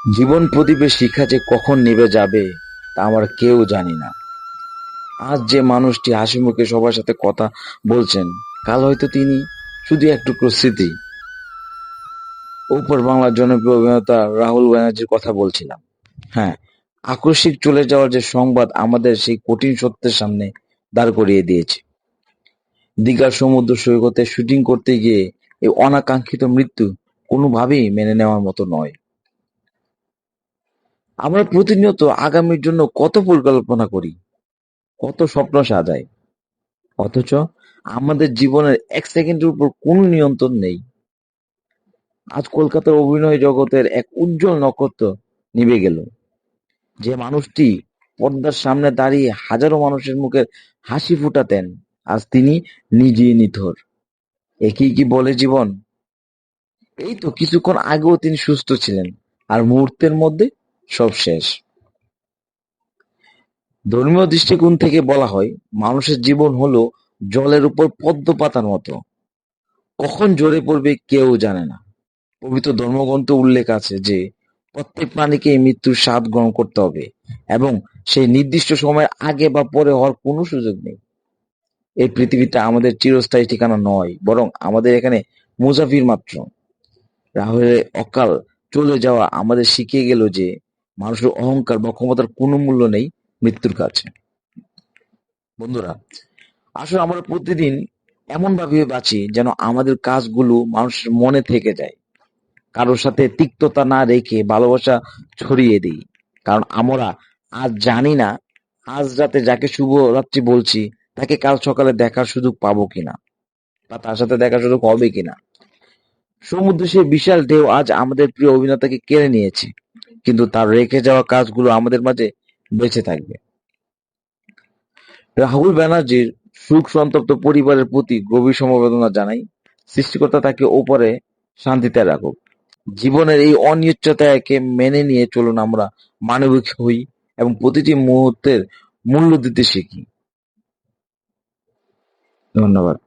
জীবন প্রদীপের শিখা যে কখন নিভে যাবে তা আমরা কেউ জানি না। আজ যে মানুষটি হাসিমুখে সবার সাথে কথা বলছেন, কাল হয়তো তিনি শুধু এক টুকরো স্মৃতি। ওপর বাংলার জনপ্রিয় অভিনেতা রাহুল ব্যানার্জির কথা বলছিলাম। হ্যাঁ, আকস্মিক চলে যাওয়ার যে সংবাদ আমাদের সেই কঠিন সত্যের সামনে দাঁড় করিয়ে দিয়েছে। দীঘার সমুদ্র সৈকতে শুটিং করতে গিয়ে এই অনাকাঙ্ক্ষিত মৃত্যু কোনোভাবেই মেনে নেওয়ার মতো নয়। আমরা প্রতিনিয়ত আগামীর জন্য কত পরিকল্পনা করি, কত স্বপ্ন সাজাই, অথচ আমাদের জীবনের এক সেকেন্ডের উপর কোনো নিয়ন্ত্রণ নেই। আজ কলকাতার অভিনয় জগতের এক উজ্জ্বল নক্ষত্র নিভে গেল। যে মানুষটি পর্দার সামনে দাঁড়িয়ে হাজারো মানুষের মুখে হাসি ফুটাতেন, আজ তিনি নিজেই নিথর। একেই কি বলে জীবন? এই তো কিছুক্ষণ আগেও তিনি সুস্থ ছিলেন, আর মুহূর্তের মধ্যে সব শেষ। ধর্মীয় দৃষ্টিকোণ থেকে বলা হয়, মানুষের জীবন হলো জলের উপর পদ্ম পাতার মতো, কখন ঝরে পড়বে কেউ জানে না। পবিত্র ধর্মগ্রন্থে উল্লেখ আছে যে প্রত্যেক প্রাণীকে এই মৃত্যুর স্বাদ গ্রহণ করতে হবে, এবং সেই নির্দিষ্ট সময়ের আগে বা পরে হওয়ার কোনো সুযোগ নেই। এই পৃথিবীটা আমাদের চিরস্থায়ী ঠিকানা নয়, বরং আমাদের এখানে মুসাফির মাত্র। রাহুলের অকাল চলে যাওয়া আমাদের শিখিয়ে গেল যে মানুষের অহংকার বা ক্ষমতার কোনো মূল্য নেই মৃত্যুর কাছে। বন্ধুরা, আসলে আমরা প্রতিদিন এমন ভাবে বাঁচি যেন আমাদের কাজগুলো মানুষের মনে থেকে যায়। কারোর সাথে তিক্ততা না রেখে ভালোবাসা ছড়িয়ে দিই, কারণ আমরা আজ জানি না আজ রাতে যাকে শুভ রাত্রি বলছি তাকে কাল সকালে দেখার সুযোগ পাবো কিনা, বা তার সাথে দেখার সুযোগ হবে কিনা। সমুদ্রে সেই বিশাল ঢেউ আজ আমাদের প্রিয় অভিনেতাকে কেড়ে নিয়েছে, কিন্তু তার রেখে যাওয়া কাজগুলো আমাদের মাঝে বেঁচে থাকবে। রাহুল ব্যানার্জির শোক সন্তপ্ত পরিবারের প্রতি গভীর সমবেদনা জানাই। সৃষ্টিকর্তা তাকে ওপরে শান্তিতে রাখুক। জীবনের এই অনিশ্চয়তাকে মেনে নিয়ে চলুন আমরা মানবিক হই এবং প্রতিটি মুহূর্তের মূল্য দিতে শিখি। ধন্যবাদ।